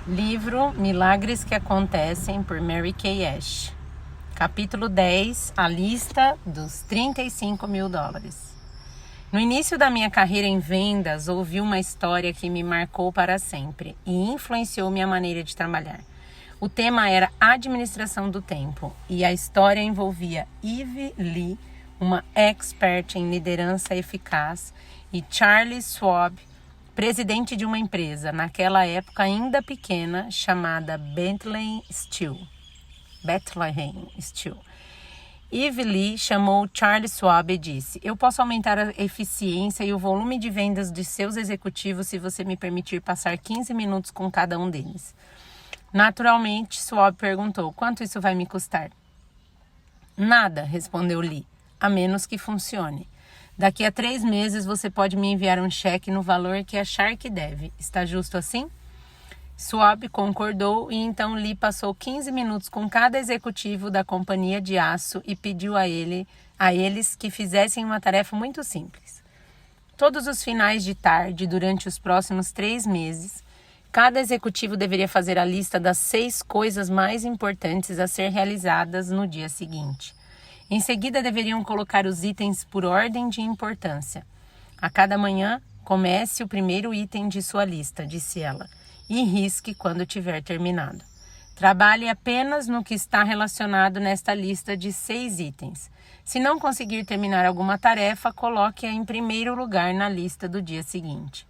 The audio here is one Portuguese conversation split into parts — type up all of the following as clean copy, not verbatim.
Livro Milagres que Acontecem, por Mary Kay Ash. Capítulo 10. A lista dos 35 mil dólares. No início da minha carreira em vendas, ouvi uma história que me marcou para sempre e influenciou minha maneira de trabalhar. O tema era administração do tempo e a história envolvia Eve Lee, uma expert em liderança eficaz, e Charlie Schwab, presidente de uma empresa, naquela época ainda pequena, chamada Bethlehem Steel. Eve Lee chamou Charlie Schwab e disse: "Eu posso aumentar a eficiência e o volume de vendas de seus executivos se você me permitir passar 15 minutos com cada um deles." Naturalmente, Schwab perguntou: "Quanto isso vai me custar?" "Nada", respondeu Lee, "a menos que funcione. Daqui a 3 meses você pode me enviar um cheque no valor que achar que deve. Está justo assim?" Schwab concordou e então Lee passou 15 minutos com cada executivo da companhia de aço e pediu a eles que fizessem uma tarefa muito simples. Todos os finais de tarde, durante os próximos 3 meses, cada executivo deveria fazer a lista das 6 coisas mais importantes a ser realizadas no dia seguinte. Em seguida, deveriam colocar os itens por ordem de importância. "A cada manhã, comece o primeiro item de sua lista", disse ela, "e risque quando tiver terminado. Trabalhe apenas no que está relacionado nesta lista de 6 itens. Se não conseguir terminar alguma tarefa, coloque-a em primeiro lugar na lista do dia seguinte."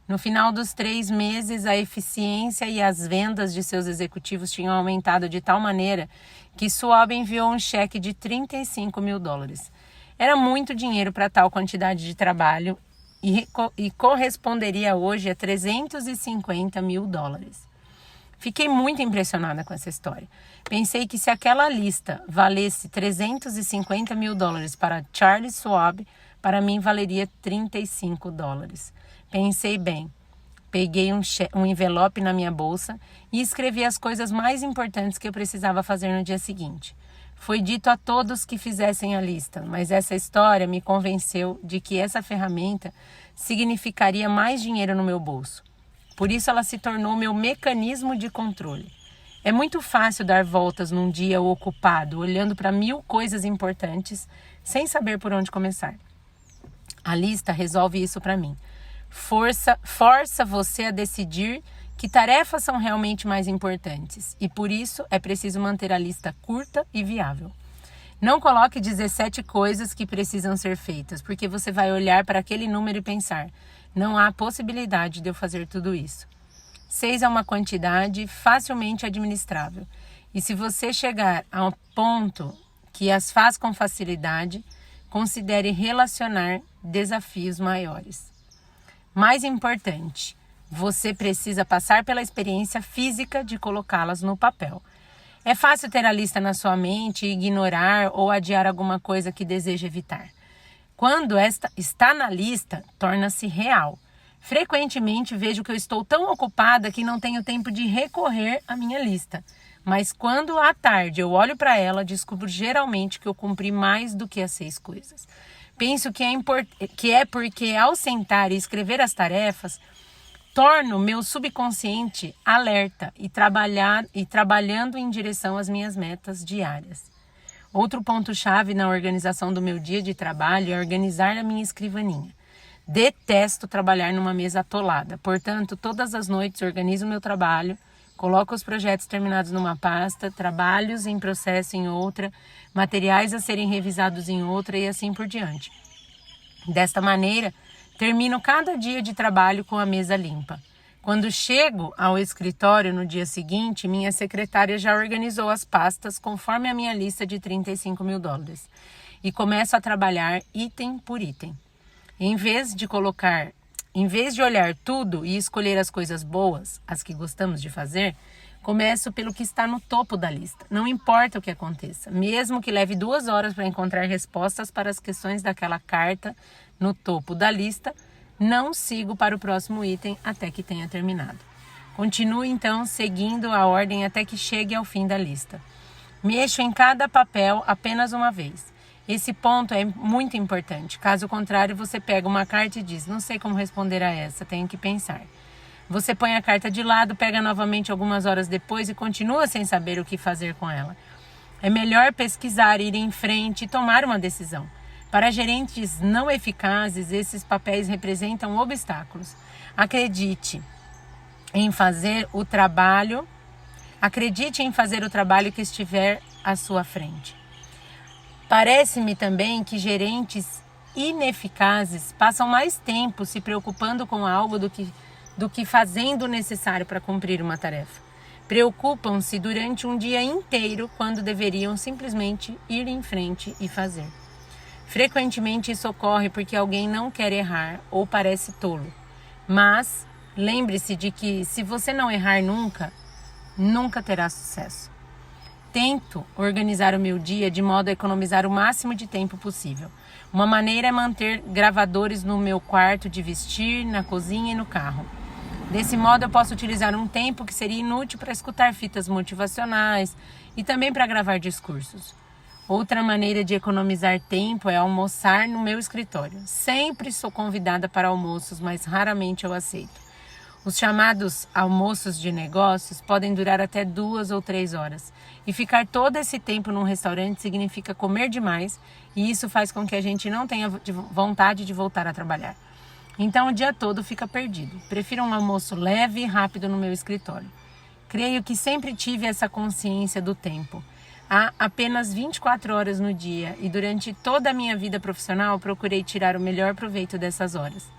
No final dos 3 meses, a eficiência e as vendas de seus executivos tinham aumentado de tal maneira que Schwab enviou um cheque de 35 mil dólares. Era muito dinheiro para tal quantidade de trabalho e corresponderia hoje a 350 mil dólares. Fiquei muito impressionada com essa história. Pensei que se aquela lista valesse 350 mil dólares para Charlie Schwab, para mim valeria 35 dólares. Pensei bem, peguei um envelope na minha bolsa e escrevi as coisas mais importantes que eu precisava fazer no dia seguinte. Foi dito a todos que fizessem a lista, mas essa história me convenceu de que essa ferramenta significaria mais dinheiro no meu bolso. Por isso ela se tornou meu mecanismo de controle. É muito fácil dar voltas num dia ocupado, olhando para 1000 coisas importantes, sem saber por onde começar. A lista resolve isso para mim. Força você a decidir que tarefas são realmente mais importantes e por isso é preciso manter a lista curta e viável. Não coloque 17 coisas que precisam ser feitas, porque você vai olhar para aquele número e pensar: não há possibilidade de eu fazer tudo isso. 6 é uma quantidade facilmente administrável e se você chegar ao ponto que as faz com facilidade, considere relacionar desafios maiores. Mais importante, você precisa passar pela experiência física de colocá-las no papel. É fácil ter a lista na sua mente e ignorar ou adiar alguma coisa que deseja evitar. Quando esta está na lista, torna-se real. Frequentemente vejo que eu estou tão ocupada que não tenho tempo de recorrer à minha lista. Mas quando à tarde eu olho para ela, descubro geralmente que eu cumpri mais do que as 6 coisas. Penso que é porque ao sentar e escrever as tarefas, torno meu subconsciente alerta e trabalhando em direção às minhas metas diárias. Outro ponto-chave na organização do meu dia de trabalho é organizar a minha escrivaninha. Detesto trabalhar numa mesa atolada, portanto, todas as noites organizo o meu trabalho, coloco os projetos terminados numa pasta, trabalhos em processo em outra, materiais a serem revisados em outra e assim por diante. Desta maneira, termino cada dia de trabalho com a mesa limpa. Quando chego ao escritório no dia seguinte, minha secretária já organizou as pastas conforme a minha lista de 35 mil dólares e começo a trabalhar item por item. Em vez de olhar tudo e escolher as coisas boas, as que gostamos de fazer, começo pelo que está no topo da lista. Não importa o que aconteça, mesmo que leve 2 horas para encontrar respostas para as questões daquela carta no topo da lista, não sigo para o próximo item até que tenha terminado. Continuo então seguindo a ordem até que chegue ao fim da lista. Mexo em cada papel apenas uma vez. Esse ponto é muito importante. Caso contrário, você pega uma carta e diz: "Não sei como responder a essa, tenho que pensar." Você põe a carta de lado, pega novamente algumas horas depois e continua sem saber o que fazer com ela. É melhor pesquisar, ir em frente e tomar uma decisão. Para gerentes não eficazes, esses papéis representam obstáculos. Acredite em fazer o trabalho que estiver à sua frente. Parece-me também que gerentes ineficazes passam mais tempo se preocupando com algo do que fazendo o necessário para cumprir uma tarefa. Preocupam-se durante um dia inteiro quando deveriam simplesmente ir em frente e fazer. Frequentemente isso ocorre porque alguém não quer errar ou parece tolo. Mas lembre-se de que se você não errar nunca terá sucesso. Tento organizar o meu dia de modo a economizar o máximo de tempo possível. Uma maneira é manter gravadores no meu quarto de vestir, na cozinha e no carro. Desse modo eu posso utilizar um tempo que seria inútil para escutar fitas motivacionais e também para gravar discursos. Outra maneira de economizar tempo é almoçar no meu escritório. Sempre sou convidada para almoços, mas raramente eu aceito. Os chamados almoços de negócios podem durar até 2 ou 3 horas. E ficar todo esse tempo num restaurante significa comer demais e isso faz com que a gente não tenha vontade de voltar a trabalhar. Então o dia todo fica perdido. Prefiro um almoço leve e rápido no meu escritório. Creio que sempre tive essa consciência do tempo. Há apenas 24 horas no dia e durante toda a minha vida profissional procurei tirar o melhor proveito dessas horas.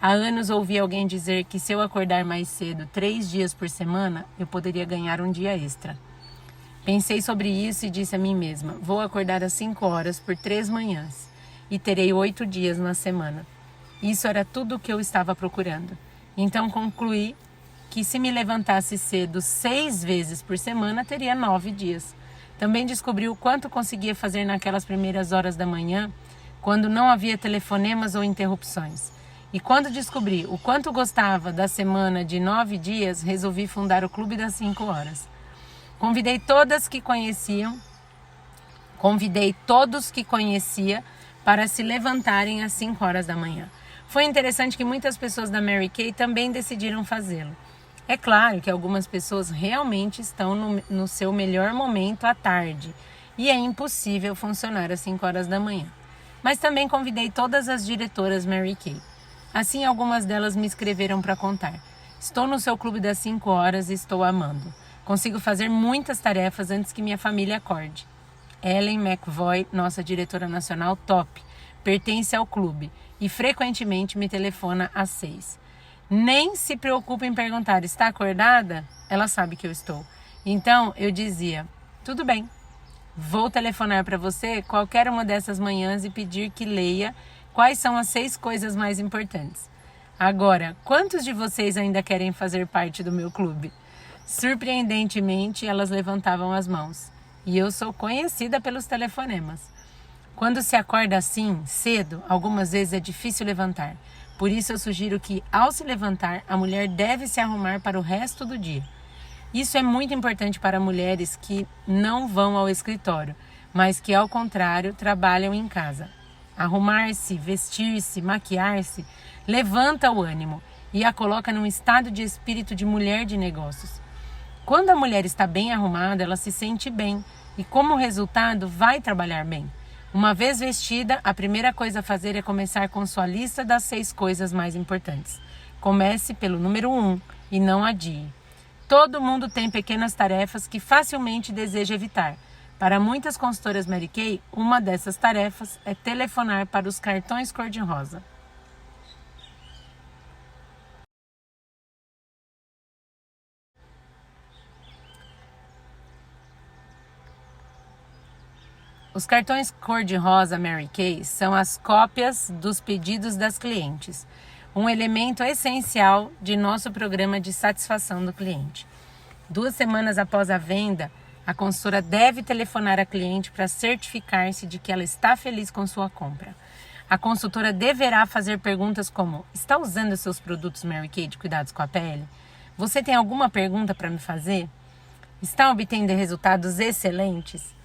Há anos ouvi alguém dizer que se eu acordar mais cedo 3 dias por semana, eu poderia ganhar um dia extra. Pensei sobre isso e disse a mim mesma, vou acordar às 5 horas por 3 manhãs e terei 8 dias na semana. Isso era tudo o que eu estava procurando. Então concluí que se me levantasse cedo 6 vezes por semana, teria 9 dias. Também descobri o quanto conseguia fazer naquelas primeiras horas da manhã, quando não havia telefonemas ou interrupções. E quando descobri o quanto gostava da semana de 9 dias, resolvi fundar o Clube das 5 horas. Convidei todos que conhecia para se levantarem às 5 horas da manhã. Foi interessante que muitas pessoas da Mary Kay também decidiram fazê-lo. É claro que algumas pessoas realmente estão no seu melhor momento à tarde e é impossível funcionar às 5 horas da manhã. Mas também convidei todas as diretoras Mary Kay. Assim, algumas delas me escreveram para contar. Estou no seu clube das 5 horas e estou amando. Consigo fazer muitas tarefas antes que minha família acorde. Ellen McVoy, nossa diretora nacional top, pertence ao clube e frequentemente me telefona às 6. Nem se preocupe em perguntar, está acordada? Ela sabe que eu estou. Então eu dizia, tudo bem, vou telefonar para você qualquer uma dessas manhãs e pedir que leia quais são as 6 coisas mais importantes. Agora, quantos de vocês ainda querem fazer parte do meu clube? Surpreendentemente, elas levantavam as mãos. E eu sou conhecida pelos telefonemas. Quando se acorda assim, cedo, algumas vezes é difícil levantar. Por isso eu sugiro que, ao se levantar, a mulher deve se arrumar para o resto do dia. Isso é muito importante para mulheres que não vão ao escritório, mas que, ao contrário, trabalham em casa. Arrumar-se, vestir-se, maquiar-se, levanta o ânimo e a coloca num estado de espírito de mulher de negócios. Quando a mulher está bem arrumada, ela se sente bem e, como resultado, vai trabalhar bem. Uma vez vestida, a primeira coisa a fazer é começar com sua lista das 6 coisas mais importantes. Comece pelo número 1 e não adie. Todo mundo tem pequenas tarefas que facilmente deseja evitar. Para muitas consultoras Mary Kay, uma dessas tarefas é telefonar para os cartões cor-de-rosa. Os cartões cor-de-rosa Mary Kay são as cópias dos pedidos das clientes, um elemento essencial de nosso programa de satisfação do cliente. 2 semanas após a venda, a consultora deve telefonar à cliente para certificar-se de que ela está feliz com sua compra. A consultora deverá fazer perguntas como: está usando seus produtos Mary Kay de cuidados com a pele? Você tem alguma pergunta para me fazer? Está obtendo resultados excelentes?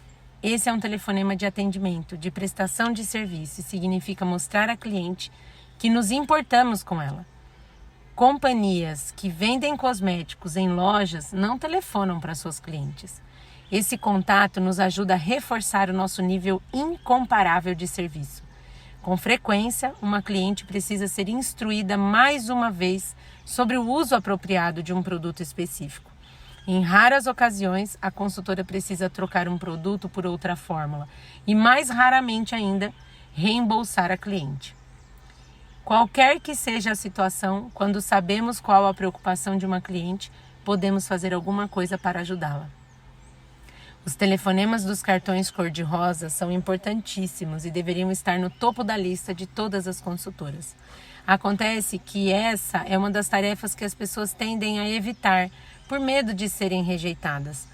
Esse é um telefonema de atendimento, de prestação de serviço e significa mostrar à cliente que nos importamos com ela. Companhias que vendem cosméticos em lojas não telefonam para suas clientes. Esse contato nos ajuda a reforçar o nosso nível incomparável de serviço. Com frequência, uma cliente precisa ser instruída mais uma vez sobre o uso apropriado de um produto específico. Em raras ocasiões, a consultora precisa trocar um produto por outra fórmula e, mais raramente ainda, reembolsar a cliente. Qualquer que seja a situação, quando sabemos qual a preocupação de uma cliente, podemos fazer alguma coisa para ajudá-la. Os telefonemas dos cartões cor-de-rosa são importantíssimos e deveriam estar no topo da lista de todas as consultoras. Acontece que essa é uma das tarefas que as pessoas tendem a evitar por medo de serem rejeitadas.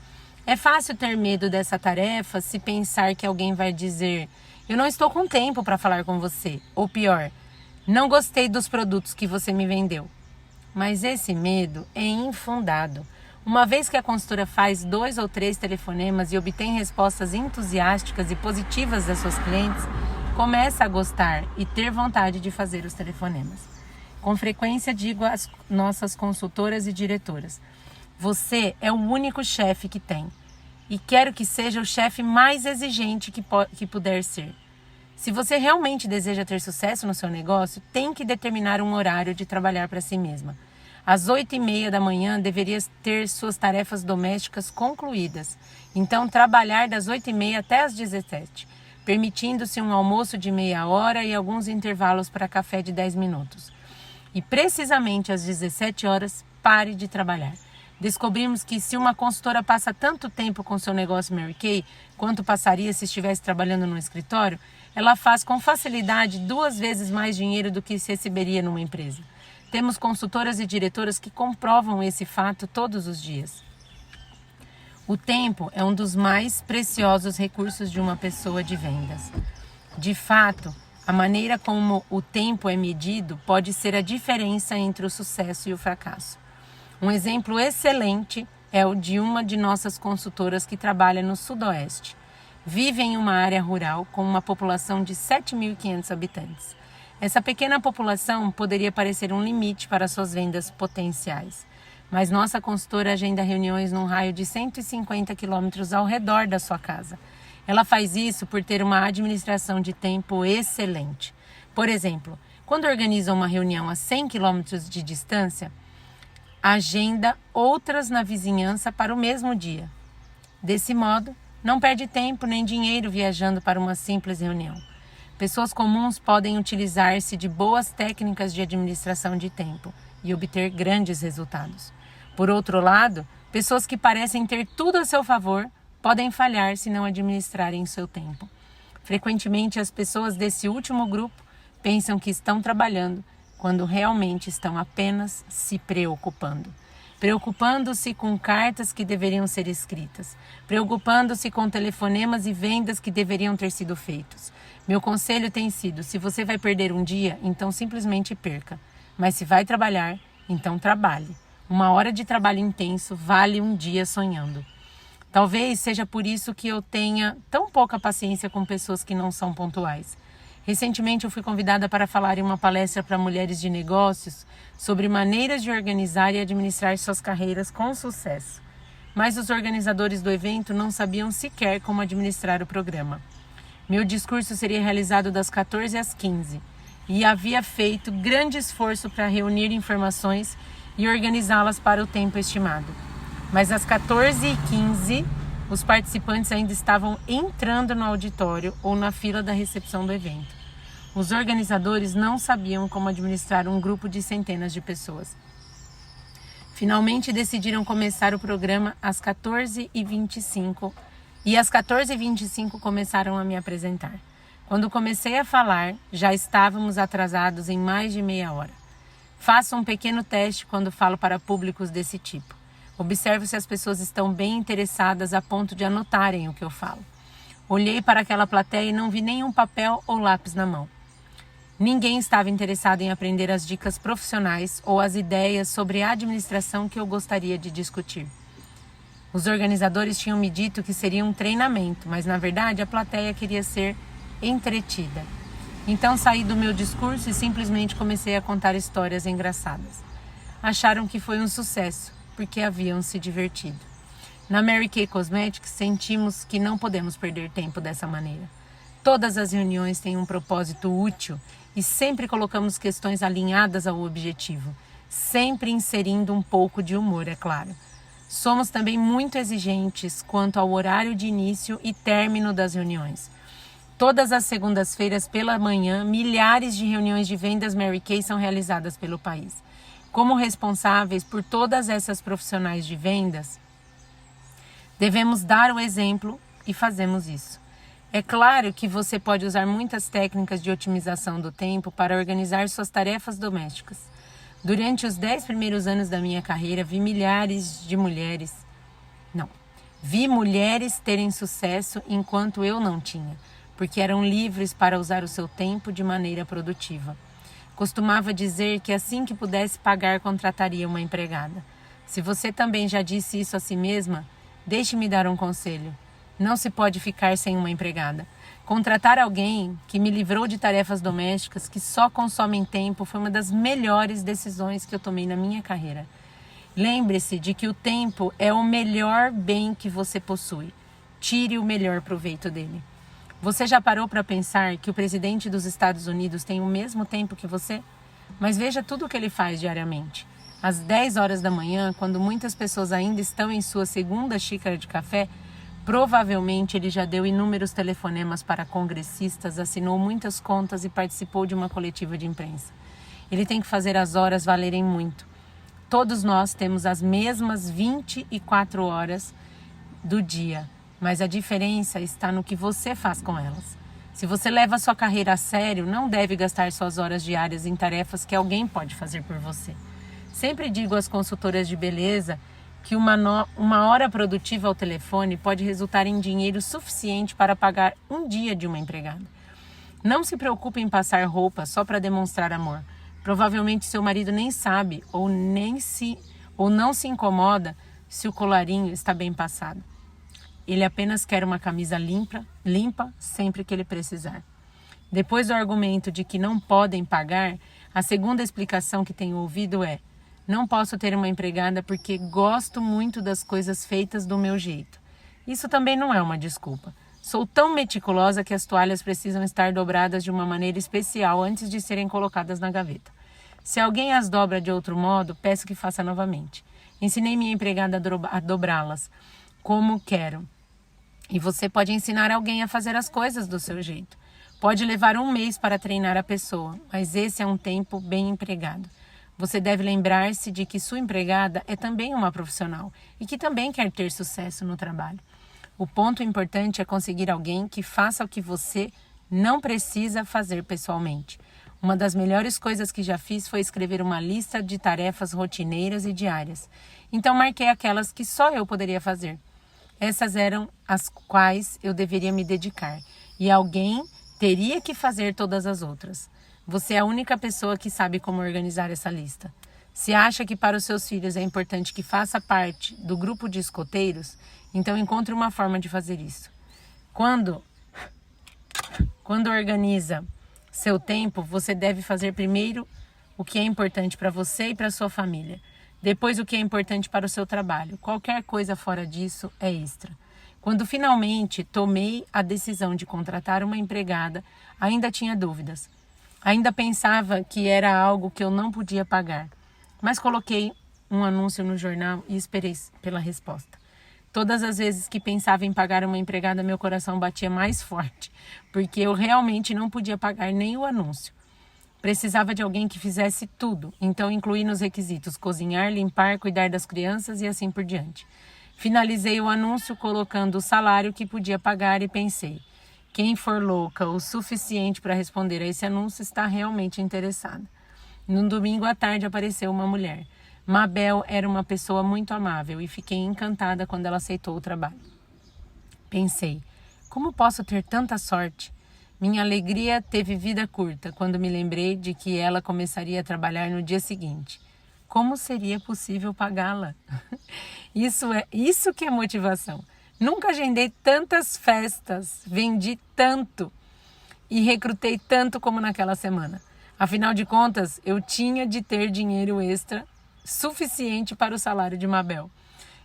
É fácil ter medo dessa tarefa se pensar que alguém vai dizer: "Eu não estou com tempo para falar com você", ou pior, "Não gostei dos produtos que você me vendeu". Mas esse medo é infundado. Uma vez que a consultora faz 2 ou 3 telefonemas e obtém respostas entusiásticas e positivas das suas clientes, começa a gostar e ter vontade de fazer os telefonemas. Com frequência digo às nossas consultoras e diretoras: você é o único chefe que tem e quero que seja o chefe mais exigente que puder ser. Se você realmente deseja ter sucesso no seu negócio, tem que determinar um horário de trabalhar para si mesma. Às 8h30 da manhã deveria ter suas tarefas domésticas concluídas. Então, trabalhar das 8h30 até as 17h, permitindo-se um almoço de meia hora e alguns intervalos para café de 10 minutos. E precisamente às 17h, pare de trabalhar. Descobrimos que se uma consultora passa tanto tempo com seu negócio Mary Kay quanto passaria se estivesse trabalhando no escritório, ela faz com facilidade 2 vezes mais dinheiro do que se receberia numa empresa. Temos consultoras e diretoras que comprovam esse fato todos os dias. O tempo é um dos mais preciosos recursos de uma pessoa de vendas. De fato, a maneira como o tempo é medido pode ser a diferença entre o sucesso e o fracasso. Um exemplo excelente é o de uma de nossas consultoras que trabalha no Sudoeste. Vive em uma área rural com uma população de 7.500 habitantes. Essa pequena população poderia parecer um limite para suas vendas potenciais, mas nossa consultora agenda reuniões num raio de 150 quilômetros ao redor da sua casa. Ela faz isso por ter uma administração de tempo excelente. Por exemplo, quando organiza uma reunião a 100 quilômetros de distância, agenda outras na vizinhança para o mesmo dia. Desse modo, não perde tempo nem dinheiro viajando para uma simples reunião. Pessoas comuns podem utilizar-se de boas técnicas de administração de tempo e obter grandes resultados. Por outro lado, pessoas que parecem ter tudo a seu favor podem falhar se não administrarem seu tempo. Frequentemente, as pessoas desse último grupo pensam que estão trabalhando, quando realmente estão apenas se preocupando. Preocupando-se com cartas que deveriam ser escritas, preocupando-se com telefonemas e vendas que deveriam ter sido feitos. Meu conselho tem sido: se você vai perder um dia, então simplesmente perca. Mas se vai trabalhar, então trabalhe. 1 hora de trabalho intenso vale um dia sonhando. Talvez seja por isso que eu tenha tão pouca paciência com pessoas que não são pontuais. Recentemente eu fui convidada para falar em uma palestra para mulheres de negócios sobre maneiras de organizar e administrar suas carreiras com sucesso. Mas os organizadores do evento não sabiam sequer como administrar o programa. Meu discurso seria realizado das 14 às 15 e havia feito grande esforço para reunir informações e organizá-las para o tempo estimado. Mas às 14h15, os participantes ainda estavam entrando no auditório ou na fila da recepção do evento. Os organizadores não sabiam como administrar um grupo de centenas de pessoas. Finalmente decidiram começar o programa às 14h25 e às 14h25 começaram a me apresentar. Quando comecei a falar, já estávamos atrasados em mais de meia hora. Faço um pequeno teste quando falo para públicos desse tipo. Observo se as pessoas estão bem interessadas a ponto de anotarem o que eu falo. Olhei para aquela plateia e não vi nenhum papel ou lápis na mão. Ninguém estava interessado em aprender as dicas profissionais ou as ideias sobre a administração que eu gostaria de discutir. Os organizadores tinham me dito que seria um treinamento, mas na verdade a plateia queria ser entretida. Então saí do meu discurso e simplesmente comecei a contar histórias engraçadas. acharam que foi um sucesso, porque haviam se divertido. Na Mary Kay Cosmetics, sentimos que não podemos perder tempo dessa maneira. Todas as reuniões têm um propósito útil e sempre colocamos questões alinhadas ao objetivo, sempre inserindo um pouco de humor, é claro. Somos também muito exigentes quanto ao horário de início e término das reuniões. Todas as segundas-feiras pela manhã, milhares de reuniões de vendas Mary Kay são realizadas pelo país. Como responsáveis por todas essas profissionais de vendas, devemos dar o exemplo e fazemos isso. É claro que você pode usar muitas técnicas de otimização do tempo para organizar suas tarefas domésticas. Durante os 10 primeiros anos da minha carreira, vi mulheres terem sucesso enquanto eu não tinha, porque eram livres para usar o seu tempo de maneira produtiva. Costumava dizer que assim que pudesse pagar, contrataria uma empregada. Se você também já disse isso a si mesma, deixe-me dar um conselho. Não se pode ficar sem uma empregada. Contratar alguém que me livrou de tarefas domésticas que só consomem tempo foi uma das melhores decisões que eu tomei na minha carreira. Lembre-se de que o tempo é o melhor bem que você possui. Tire o melhor proveito dele. Você já parou para pensar que o presidente dos Estados Unidos tem o mesmo tempo que você? Mas veja tudo o que ele faz diariamente. Às 10 horas da manhã, quando muitas pessoas ainda estão em sua segunda xícara de café, provavelmente ele já deu inúmeros telefonemas para congressistas, assinou muitas contas e participou de uma coletiva de imprensa. Ele tem que fazer as horas valerem muito. Todos nós temos as mesmas 24 horas do dia, mas a diferença está no que você faz com elas. Se você leva a sua carreira a sério, não deve gastar suas horas diárias em tarefas que alguém pode fazer por você. Sempre digo às consultoras de beleza que uma hora produtiva ao telefone pode resultar em dinheiro suficiente para pagar um dia de uma empregada. Não se preocupe em passar roupa só para demonstrar amor. Provavelmente seu marido nem sabe ou não se incomoda se o colarinho está bem passado. Ele apenas quer uma camisa limpa sempre que ele precisar. Depois do argumento de que não podem pagar, a segunda explicação que tenho ouvido é: não posso ter uma empregada porque gosto muito das coisas feitas do meu jeito. Isso também não é uma desculpa. Sou tão meticulosa que as toalhas precisam estar dobradas de uma maneira especial antes de serem colocadas na gaveta. Se alguém as dobra de outro modo, peço que faça novamente. Ensinei minha empregada a dobrá-las como quero. E você pode ensinar alguém a fazer as coisas do seu jeito. Pode levar 1 mês para treinar a pessoa, mas esse é um tempo bem empregado. Você deve lembrar-se de que sua empregada é também uma profissional e que também quer ter sucesso no trabalho. O ponto importante é conseguir alguém que faça o que você não precisa fazer pessoalmente. Uma das melhores coisas que já fiz foi escrever uma lista de tarefas rotineiras e diárias. Então marquei aquelas que só eu poderia fazer. Essas eram as quais eu deveria me dedicar. E alguém teria que fazer todas as outras. Você é a única pessoa que sabe como organizar essa lista. Se acha que para os seus filhos é importante que faça parte do grupo de escoteiros, então encontre uma forma de fazer isso. Quando organiza seu tempo, você deve fazer primeiro o que é importante para você e para sua família. Depois o que é importante para o seu trabalho. Qualquer coisa fora disso é extra. Quando finalmente tomei a decisão de contratar uma empregada, ainda tinha dúvidas. Ainda pensava que era algo que eu não podia pagar. Mas coloquei um anúncio no jornal e esperei pela resposta. Todas as vezes que pensava em pagar uma empregada, meu coração batia mais forte, porque eu realmente não podia pagar nem o anúncio. Precisava de alguém que fizesse tudo, então incluí nos requisitos cozinhar, limpar, cuidar das crianças e assim por diante. Finalizei o anúncio colocando o salário que podia pagar e pensei: quem for louca o suficiente para responder a esse anúncio está realmente interessada. No domingo à tarde apareceu uma mulher. Mabel era uma pessoa muito amável e fiquei encantada quando ela aceitou o trabalho. Pensei: como posso ter tanta sorte? Minha alegria teve vida curta quando me lembrei de que ela começaria a trabalhar no dia seguinte. Como seria possível pagá-la? Isso que é motivação. Nunca agendei tantas festas, vendi tanto e recrutei tanto como naquela semana. Afinal de contas, eu tinha de ter dinheiro extra suficiente para o salário de Mabel.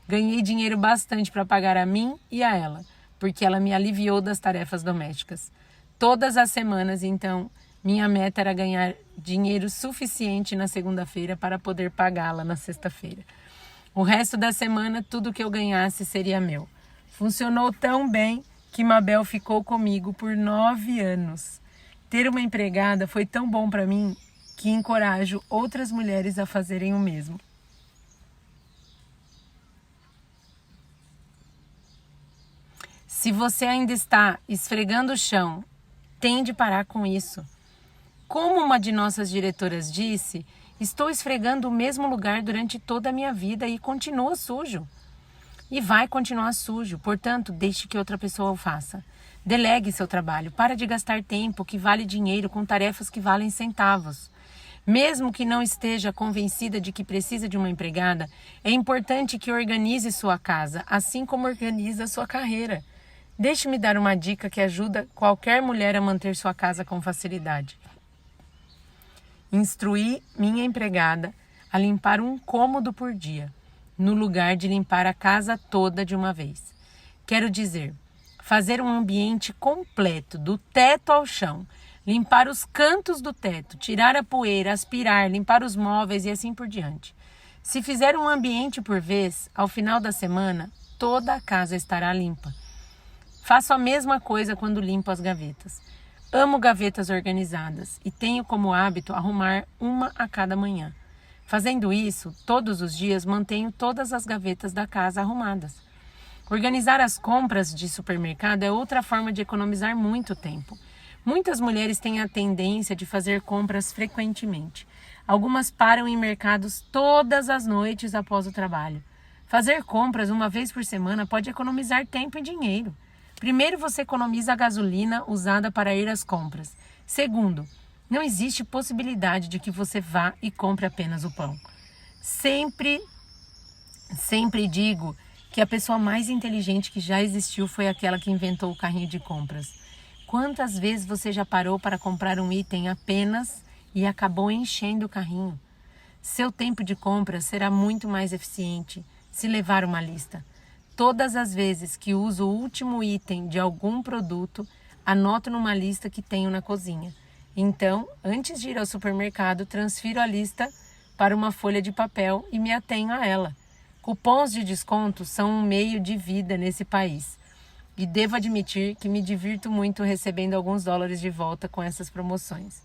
Ganhei dinheiro bastante para pagar a mim e a ela, porque ela me aliviou das tarefas domésticas. Todas as semanas, então, minha meta era ganhar dinheiro suficiente na segunda-feira para poder pagá-la na sexta-feira. O resto da semana, tudo que eu ganhasse seria meu. Funcionou tão bem que Mabel ficou comigo por 9 anos. Ter uma empregada foi tão bom para mim que encorajo outras mulheres a fazerem o mesmo. Se você ainda está esfregando o chão, tem de parar com isso. Como uma de nossas diretoras disse, estou esfregando o mesmo lugar durante toda a minha vida e continua sujo. E vai continuar sujo, portanto, deixe que outra pessoa o faça. Delegue seu trabalho, para de gastar tempo que vale dinheiro com tarefas que valem centavos. Mesmo que não esteja convencida de que precisa de uma empregada, é importante que organize sua casa, assim como organiza sua carreira. Deixe-me dar uma dica que ajuda qualquer mulher a manter sua casa com facilidade. Instruí minha empregada a limpar um cômodo por dia, no lugar de limpar a casa toda de uma vez. Quero dizer, fazer um ambiente completo, do teto ao chão, limpar os cantos do teto, tirar a poeira, aspirar, limpar os móveis e assim por diante. Se fizer um ambiente por vez, ao final da semana, toda a casa estará limpa. Faço a mesma coisa quando limpo as gavetas. Amo gavetas organizadas e tenho como hábito arrumar uma a cada manhã. Fazendo isso, todos os dias mantenho todas as gavetas da casa arrumadas. Organizar as compras de supermercado é outra forma de economizar muito tempo. Muitas mulheres têm a tendência de fazer compras frequentemente. Algumas param em mercados todas as noites após o trabalho. Fazer compras uma vez por semana pode economizar tempo e dinheiro. Primeiro, você economiza a gasolina usada para ir às compras. Segundo, não existe possibilidade de que você vá e compre apenas o pão. Sempre digo que a pessoa mais inteligente que já existiu foi aquela que inventou o carrinho de compras. Quantas vezes você já parou para comprar um item apenas e acabou enchendo o carrinho? Seu tempo de compra será muito mais eficiente se levar uma lista. Todas as vezes que uso o último item de algum produto, anoto numa lista que tenho na cozinha. Então, antes de ir ao supermercado, transfiro a lista para uma folha de papel e me atenho a ela. Cupons de desconto são um meio de vida nesse país. E devo admitir que me divirto muito recebendo alguns dólares de volta com essas promoções.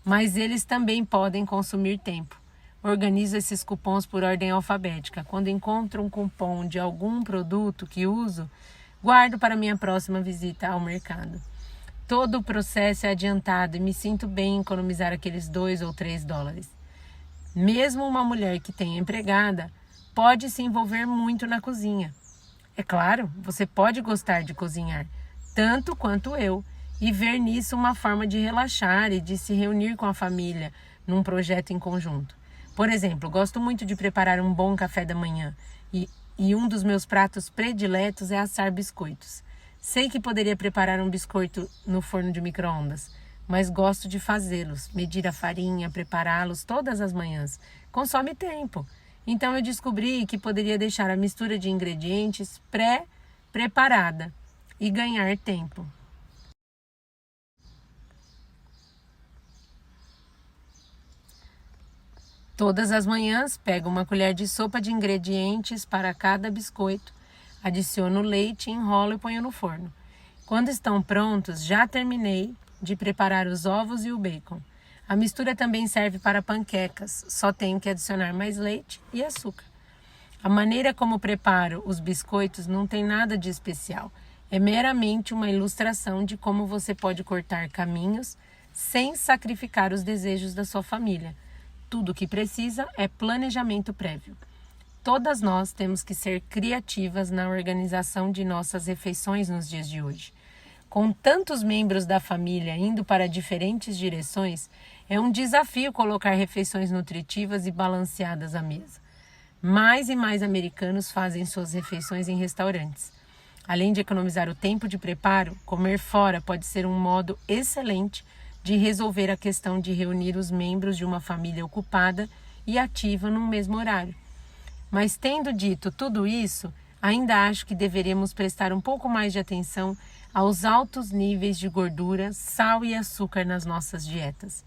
Mas eles também podem consumir tempo. Organizo esses cupons por ordem alfabética. Quando encontro um cupom de algum produto que uso, guardo para minha próxima visita ao mercado. Todo o processo é adiantado e me sinto bem em economizar aqueles 2 ou 3 dólares. Mesmo uma mulher que tenha empregada pode se envolver muito na cozinha. É claro, você pode gostar de cozinhar, tanto quanto eu, e ver nisso uma forma de relaxar e de se reunir com a família num projeto em conjunto. Por exemplo, gosto muito de preparar um bom café da manhã e um dos meus pratos prediletos é assar biscoitos. Sei que poderia preparar um biscoito no forno de micro-ondas, mas gosto de fazê-los, medir a farinha, prepará-los todas as manhãs. Consome tempo. Então eu descobri que poderia deixar a mistura de ingredientes pré-preparada e ganhar tempo. Todas as manhãs, pego uma colher de sopa de ingredientes para cada biscoito, adiciono leite, enrolo e ponho no forno. Quando estão prontos, já terminei de preparar os ovos e o bacon. A mistura também serve para panquecas, só tenho que adicionar mais leite e açúcar. A maneira como preparo os biscoitos não tem nada de especial. É meramente uma ilustração de como você pode cortar caminhos sem sacrificar os desejos da sua família. Tudo o que precisa é planejamento prévio. Todas nós temos que ser criativas na organização de nossas refeições nos dias de hoje. Com tantos membros da família indo para diferentes direções, é um desafio colocar refeições nutritivas e balanceadas à mesa. Mais e mais americanos fazem suas refeições em restaurantes. Além de economizar o tempo de preparo, comer fora pode ser um modo excelente de resolver a questão de reunir os membros de uma família ocupada e ativa no mesmo horário. Mas tendo dito tudo isso, ainda acho que deveremos prestar um pouco mais de atenção aos altos níveis de gordura, sal e açúcar nas nossas dietas.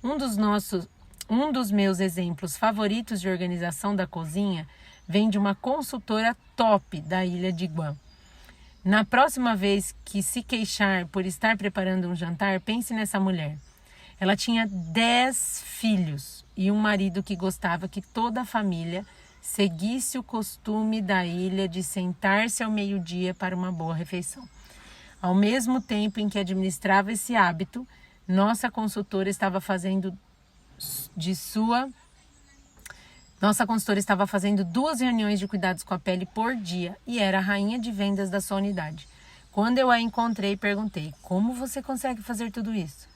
Um dos meus exemplos favoritos de organização da cozinha vem de uma consultora top da ilha de Guam. Na próxima vez que se queixar por estar preparando um jantar, pense nessa mulher. Ela tinha 10 filhos e um marido que gostava que toda a família seguisse o costume da ilha de sentar-se ao meio-dia para uma boa refeição. Ao mesmo tempo em que administrava esse hábito, nossa consultora estava fazendo 2 reuniões de cuidados com a pele por dia e era a rainha de vendas da sua unidade. Quando eu a encontrei, perguntei: como você consegue fazer tudo isso?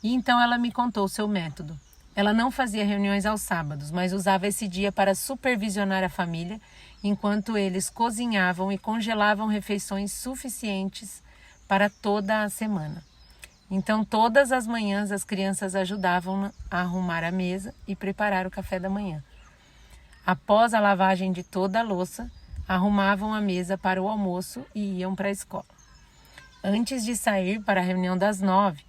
E então ela me contou o seu método. Ela não fazia reuniões aos sábados, mas usava esse dia para supervisionar a família, enquanto eles cozinhavam e congelavam refeições suficientes para toda a semana. Então, todas as manhãs, as crianças ajudavam a arrumar a mesa e preparar o café da manhã. Após a lavagem de toda a louça, arrumavam a mesa para o almoço e iam para a escola. Antes de sair para a reunião das 9,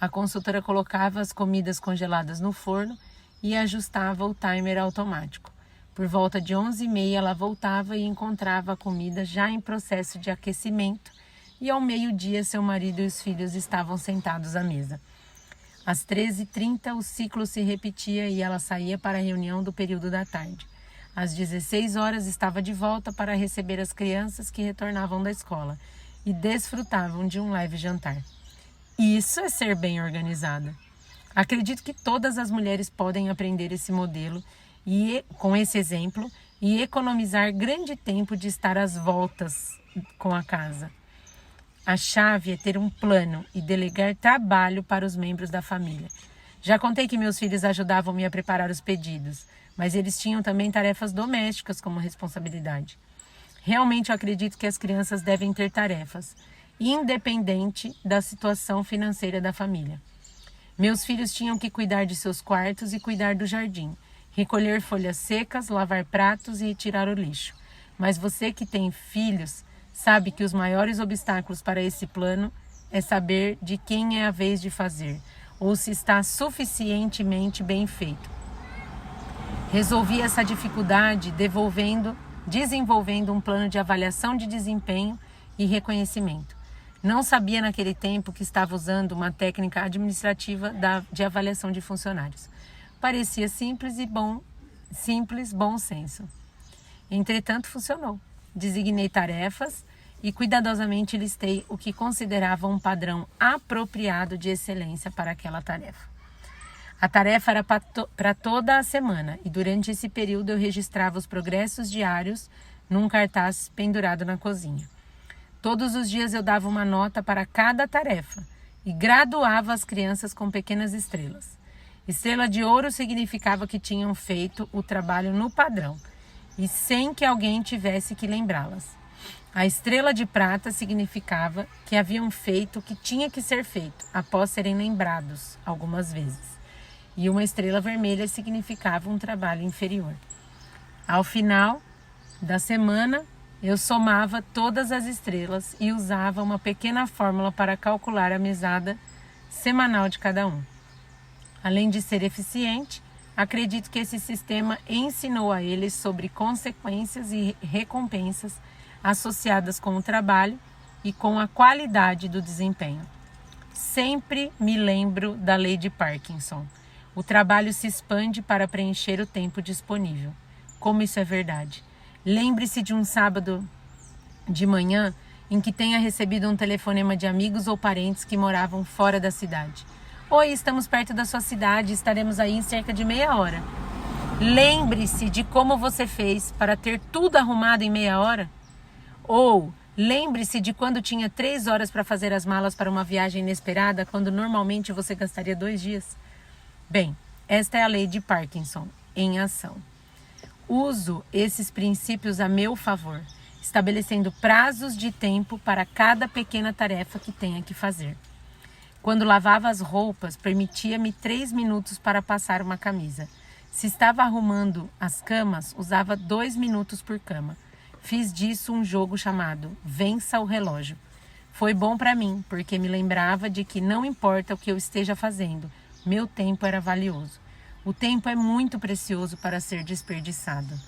a consultora colocava as comidas congeladas no forno e ajustava o timer automático. Por volta de 11h30, ela voltava e encontrava a comida já em processo de aquecimento e ao meio-dia seu marido e os filhos estavam sentados à mesa. Às 13h30, o ciclo se repetia e ela saía para a reunião do período da tarde. Às 16 horas estava de volta para receber as crianças que retornavam da escola e desfrutavam de um leve jantar. Isso é ser bem organizada. Acredito que todas as mulheres podem aprender esse modelo com esse exemplo e economizar grande tempo de estar às voltas com a casa. A chave é ter um plano e delegar trabalho para os membros da família. Já contei que meus filhos ajudavam-me a preparar os pedidos, mas eles tinham também tarefas domésticas como responsabilidade. Realmente eu acredito que as crianças devem ter tarefas, independente da situação financeira da família. Meus filhos tinham que cuidar de seus quartos e cuidar do jardim, recolher folhas secas, lavar pratos e retirar o lixo. Mas você que tem filhos sabe que os maiores obstáculos para esse plano é saber de quem é a vez de fazer, ou se está suficientemente bem feito. Resolvi essa dificuldade desenvolvendo um plano de avaliação de desempenho e reconhecimento. Não sabia naquele tempo que estava usando uma técnica administrativa de avaliação de funcionários. Parecia simples, bom senso. Entretanto, funcionou. Designei tarefas e cuidadosamente listei o que considerava um padrão apropriado de excelência para aquela tarefa. A tarefa era para toda a semana e durante esse período eu registrava os progressos diários num cartaz pendurado na cozinha. Todos os dias eu dava uma nota para cada tarefa e graduava as crianças com pequenas estrelas. Estrela de ouro significava que tinham feito o trabalho no padrão e sem que alguém tivesse que lembrá-las. A estrela de prata significava que haviam feito o que tinha que ser feito após serem lembrados algumas vezes. E uma estrela vermelha significava um trabalho inferior. Ao final da semana, eu somava todas as estrelas e usava uma pequena fórmula para calcular a mesada semanal de cada um. Além de ser eficiente, acredito que esse sistema ensinou a eles sobre consequências e recompensas associadas com o trabalho e com a qualidade do desempenho. Sempre me lembro da lei de Parkinson. O trabalho se expande para preencher o tempo disponível. Como isso é verdade? Lembre-se de um sábado de manhã em que tenha recebido um telefonema de amigos ou parentes que moravam fora da cidade. Oi, estamos perto da sua cidade, estaremos aí em cerca de meia hora. Lembre-se de como você fez para ter tudo arrumado em meia hora? Ou lembre-se de quando tinha 3 horas para fazer as malas para uma viagem inesperada, quando normalmente você gastaria 2 dias? Bem, esta é a lei de Parkinson em ação. Uso esses princípios a meu favor, estabelecendo prazos de tempo para cada pequena tarefa que tenha que fazer. Quando lavava as roupas, permitia-me 3 minutos para passar uma camisa. Se estava arrumando as camas, usava 2 minutos por cama. Fiz disso um jogo chamado Vença o Relógio. Foi bom para mim, porque me lembrava de que não importa o que eu esteja fazendo, meu tempo era valioso. O tempo é muito precioso para ser desperdiçado.